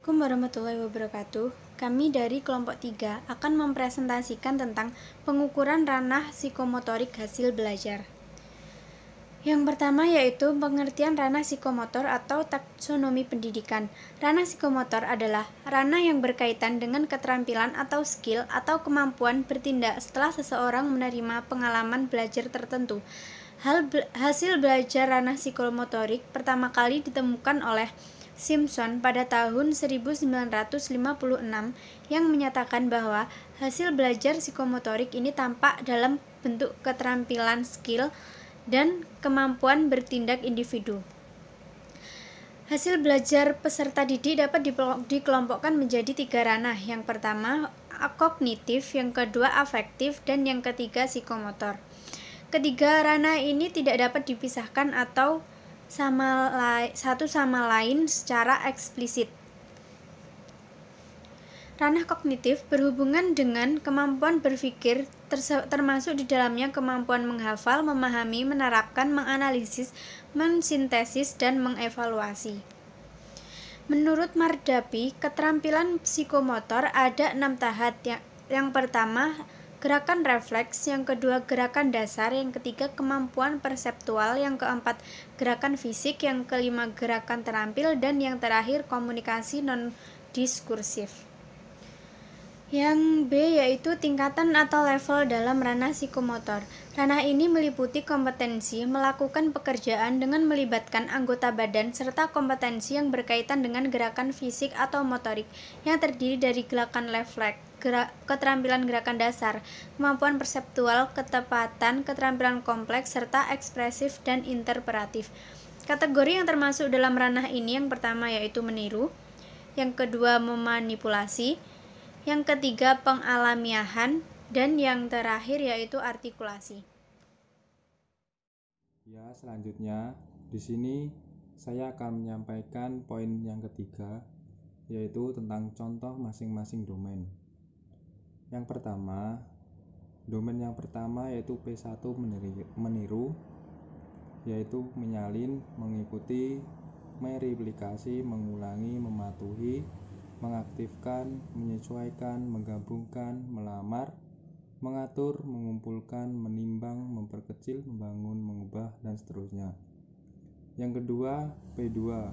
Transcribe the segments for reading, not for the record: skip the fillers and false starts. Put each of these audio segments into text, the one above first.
Assalamualaikum warahmatullahi wabarakatuh. Kami dari kelompok 3 akan mempresentasikan tentang pengukuran ranah psikomotorik hasil belajar. Yang pertama yaitu pengertian ranah psikomotor atau taksonomi pendidikan. Ranah psikomotor adalah ranah yang berkaitan dengan keterampilan atau skill atau kemampuan bertindak setelah seseorang menerima pengalaman belajar tertentu. Hasil belajar ranah psikomotorik pertama kali ditemukan oleh Simpson pada tahun 1956 yang menyatakan bahwa hasil belajar psikomotorik ini tampak dalam bentuk keterampilan skill dan kemampuan bertindak individu. Hasil belajar peserta didik dapat dikelompokkan menjadi 3 ranah. Yang pertama kognitif, yang kedua afektif, dan yang ketiga psikomotor. Ketiga ranah ini tidak dapat dipisahkan atau satu sama lain secara eksplisit. Ranah kognitif berhubungan dengan kemampuan berpikir, termasuk di dalamnya kemampuan menghafal, memahami, menerapkan, menganalisis, mensintesis, dan mengevaluasi. Menurut Mardapi, keterampilan psikomotor ada 6 tahap. Yang pertama, gerakan refleks, yang kedua gerakan dasar, yang ketiga kemampuan perseptual, yang keempat gerakan fisik, yang kelima gerakan terampil, dan yang terakhir komunikasi non-diskursif. Yang B yaitu tingkatan atau level dalam ranah psikomotor. Ranah ini meliputi kompetensi melakukan pekerjaan dengan melibatkan anggota badan serta kompetensi yang berkaitan dengan gerakan fisik atau motorik yang terdiri dari gerakan refleks, keterampilan gerakan dasar, kemampuan perseptual, ketepatan, keterampilan kompleks, serta ekspresif dan interpretatif. Kategori yang termasuk dalam ranah ini yang pertama yaitu meniru, yang kedua memanipulasi, yang ketiga pengalamiahan, dan yang terakhir yaitu artikulasi. Ya, selanjutnya di sini saya akan menyampaikan poin yang ketiga, yaitu tentang contoh masing-masing domain. Yang pertama, domain yang pertama yaitu P1 meniru, yaitu menyalin, mengikuti, mereplikasi, mengulangi, mematuhi, mengaktifkan, menyesuaikan, menggabungkan, melamar, mengatur, mengumpulkan, menimbang, memperkecil, membangun, mengubah, dan seterusnya. Yang kedua, P2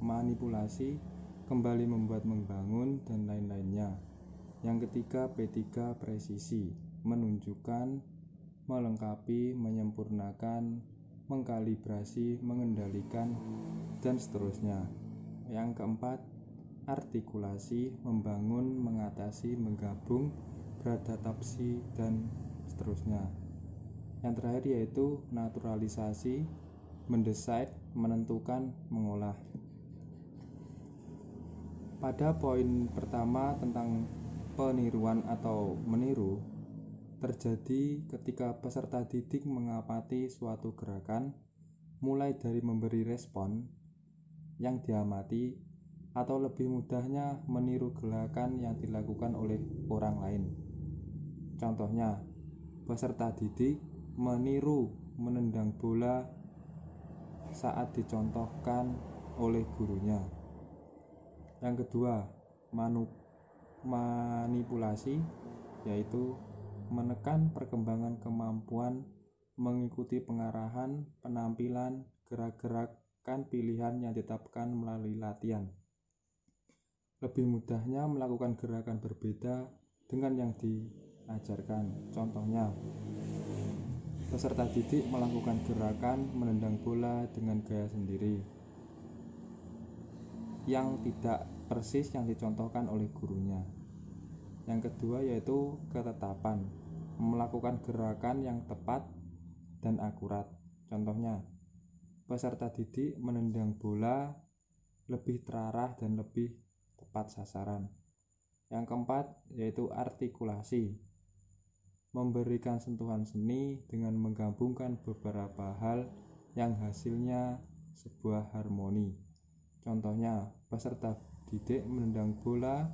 manipulasi, kembali membuat, membangun, dan lain-lainnya. Yang ketiga, P3 presisi, menunjukkan, melengkapi, menyempurnakan, mengkalibrasi, mengendalikan, dan seterusnya. Yang keempat, artikulasi, membangun, mengatasi, menggabung, beradaptasi, dan seterusnya. Yang terakhir yaitu naturalisasi, mendesain, menentukan, mengolah. Pada poin pertama tentang peniruan atau meniru, terjadi ketika peserta didik mengamati suatu gerakan, mulai dari memberi respon yang diamati, atau lebih mudahnya meniru gerakan yang dilakukan oleh orang lain. Contohnya, peserta didik meniru menendang bola saat dicontohkan oleh gurunya. Yang kedua, manipulasi, yaitu menekan perkembangan kemampuan mengikuti pengarahan, penampilan, gerak-gerakan pilihan yang ditetapkan melalui latihan. Lebih mudahnya melakukan gerakan berbeda dengan yang diajarkan. Contohnya, peserta didik melakukan gerakan menendang bola dengan gaya sendiri yang tidak persis yang dicontohkan oleh gurunya. Yang kedua yaitu ketetapan, melakukan gerakan yang tepat dan akurat. Contohnya, peserta didik menendang bola lebih terarah dan lebih tepat sasaran. Yang keempat yaitu artikulasi, memberikan sentuhan seni dengan menggabungkan beberapa hal yang hasilnya sebuah harmoni. Contohnya, peserta didik menendang bola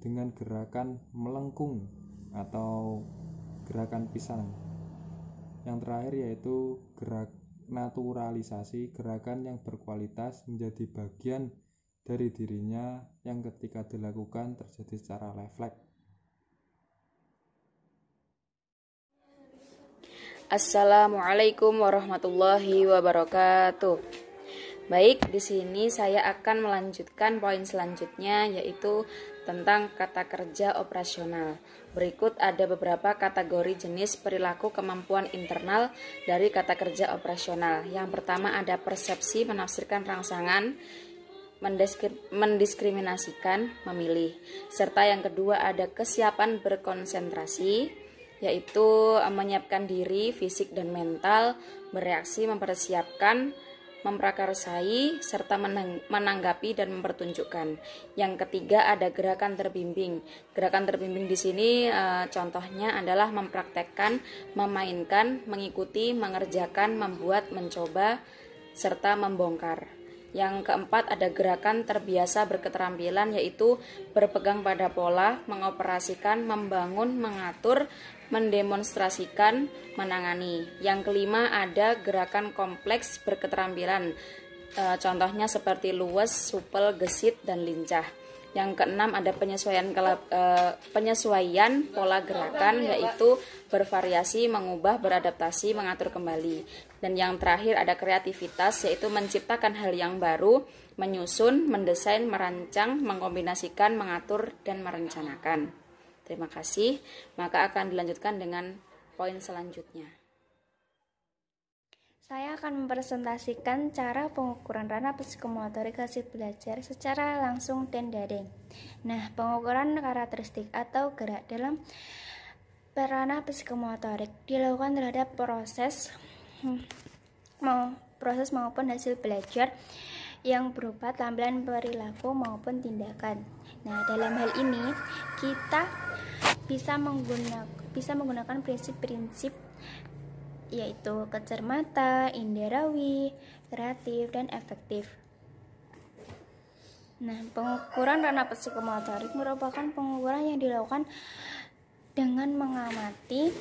dengan gerakan melengkung atau gerakan pisang. Yang terakhir yaitu gerak naturalisasi, gerakan yang berkualitas menjadi bagian dari dirinya yang ketika dilakukan terjadi secara refleks. Assalamualaikum warahmatullahi wabarakatuh. Baik, di sini saya akan melanjutkan poin selanjutnya, yaitu tentang kata kerja operasional. Berikut ada beberapa kategori jenis perilaku kemampuan internal dari kata kerja operasional. Yang pertama ada persepsi, menafsirkan rangsangan, mendiskriminasikan, memilih. Serta yang kedua ada kesiapan berkonsentrasi, yaitu menyiapkan diri fisik dan mental, bereaksi, mempersiapkan, memprakarsai, serta menanggapi dan mempertunjukkan. Yang ketiga ada gerakan terbimbing. Gerakan terbimbing di sini contohnya adalah mempraktekkan, memainkan, mengikuti, mengerjakan, membuat, mencoba, serta membongkar. Yang keempat ada gerakan terbiasa berketerampilan, yaitu berpegang pada pola, mengoperasikan, membangun, mengatur, mendemonstrasikan, menangani. Yang kelima ada gerakan kompleks berketerampilan, contohnya seperti luwes, supel, gesit, dan lincah. Yang keenam ada penyesuaian pola gerakan, yaitu bervariasi, mengubah, beradaptasi, mengatur kembali. Dan yang terakhir ada kreativitas, yaitu menciptakan hal yang baru, menyusun, mendesain, merancang, mengkombinasikan, mengatur, dan merencanakan. Terima kasih. Maka akan dilanjutkan dengan poin selanjutnya. Saya akan mempresentasikan cara pengukuran ranah psikomotorik hasil belajar secara langsung dan daring. Nah, pengukuran karakteristik atau gerak dalam ranah psikomotorik dilakukan terhadap proses maupun hasil belajar yang berupa tampilan perilaku maupun tindakan. Nah, dalam hal ini kita bisa menggunakan prinsip-prinsip, yaitu kecermatan, inderawi, kreatif, dan efektif. Nah, pengukuran ranah psikomotorik merupakan pengukuran yang dilakukan dengan mengamati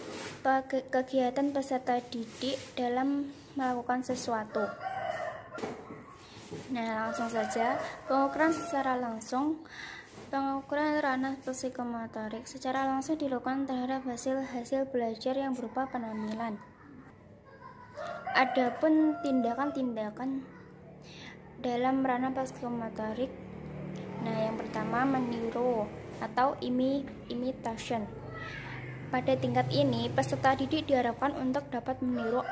kegiatan peserta didik dalam melakukan sesuatu. Nah, langsung saja, pengukuran ranah psikomotorik secara langsung dilakukan terhadap hasil belajar yang berupa penampilan. Adapun tindakan-tindakan dalam ranah psikomotorik, nah yang pertama meniru atau imitation. Pada tingkat ini, peserta didik diharapkan untuk dapat meniru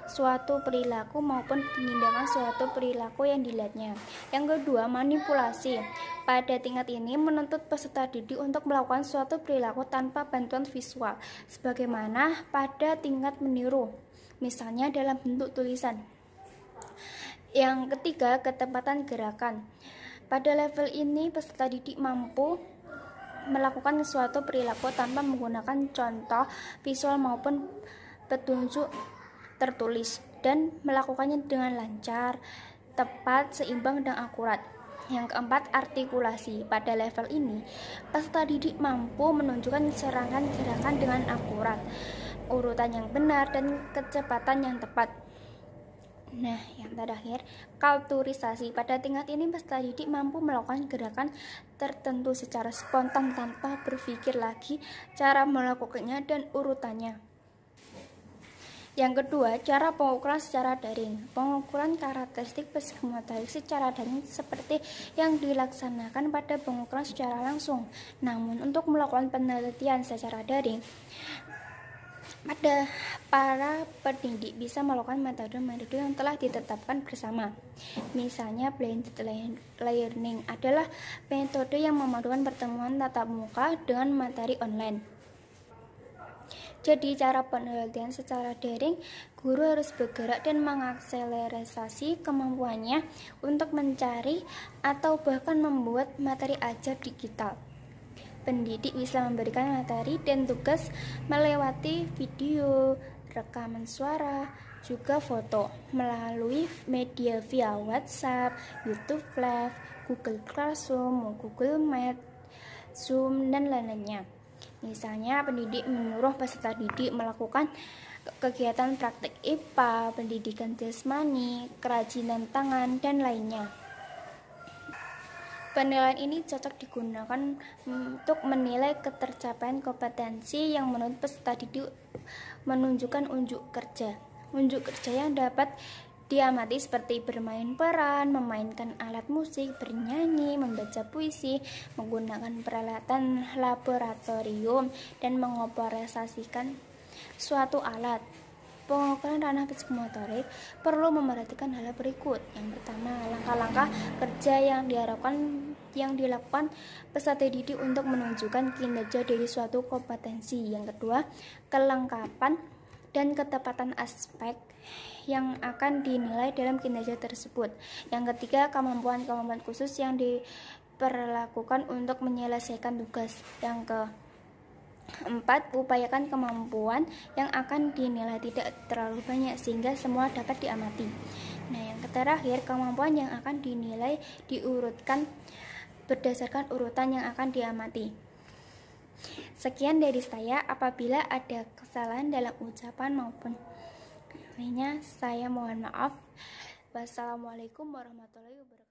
suatu perilaku maupun tindakan suatu perilaku yang dilihatnya. Yang kedua, manipulasi. Pada tingkat ini menuntut peserta didik untuk melakukan suatu perilaku tanpa bantuan visual, sebagaimana pada tingkat meniru, misalnya dalam bentuk tulisan. Yang ketiga, ketepatan gerakan. Pada level ini, peserta didik mampu melakukan suatu perilaku tanpa menggunakan contoh visual maupun petunjuk tertulis dan melakukannya dengan lancar, tepat, seimbang, dan akurat. Yang keempat, artikulasi. Pada level ini, peserta didik mampu menunjukkan serangan gerakan dengan akurat, urutan yang benar, dan kecepatan yang tepat. Nah, yang terakhir, kulturisasi. Pada tingkat ini, peserta didik mampu melakukan gerakan tertentu secara spontan tanpa berpikir lagi cara melakukannya dan urutannya. Yang kedua, cara pengukuran secara daring. Pengukuran karakteristik psikomotorik secara daring seperti yang dilaksanakan pada pengukuran secara langsung. Namun, untuk melakukan penelitian secara daring, para pendidik bisa melakukan metode-metode yang telah ditetapkan bersama. Misalnya, blended learning adalah metode yang memadukan pertemuan tatap muka dengan materi online. Jadi, cara penelitian secara daring, guru harus bergerak dan mengakselerasi kemampuannya untuk mencari atau bahkan membuat materi ajar digital. Pendidik bisa memberikan materi dan tugas melewati video, rekaman suara, juga foto melalui media via WhatsApp, YouTube Live, Google Classroom, Google Meet, Zoom, dan lainnya. Misalnya, pendidik menyuruh peserta didik melakukan kegiatan praktik IPA, pendidikan jasmani, kerajinan tangan, dan lainnya. Penilaian ini cocok digunakan untuk menilai ketercapaian kompetensi yang menurut peserta didik menunjukkan unjuk kerja. Unjuk kerja yang dapat diamati seperti bermain peran, memainkan alat musik, bernyanyi, membaca puisi, menggunakan peralatan laboratorium, dan mengoperasikan suatu alat. Pengukuran ranah psikomotorik perlu memperhatikan hal berikut. Yang pertama, langkah-langkah kerja yang dilakukan peserta didik untuk menunjukkan kinerja dari suatu kompetensi. Yang kedua, kelengkapan dan ketepatan aspek yang akan dinilai dalam kinerja tersebut. Yang ketiga, kemampuan-kemampuan khusus yang diperlakukan untuk menyelesaikan tugas. Yang keempat, upayakan kemampuan yang akan dinilai tidak terlalu banyak sehingga semua dapat diamati. Nah, yang terakhir, kemampuan yang akan dinilai diurutkan berdasarkan urutan yang akan diamati. Sekian dari saya. Apabila ada kesalahan dalam ucapan maupun lainnya, saya mohon maaf. Wassalamualaikum warahmatullahi wabarakatuh.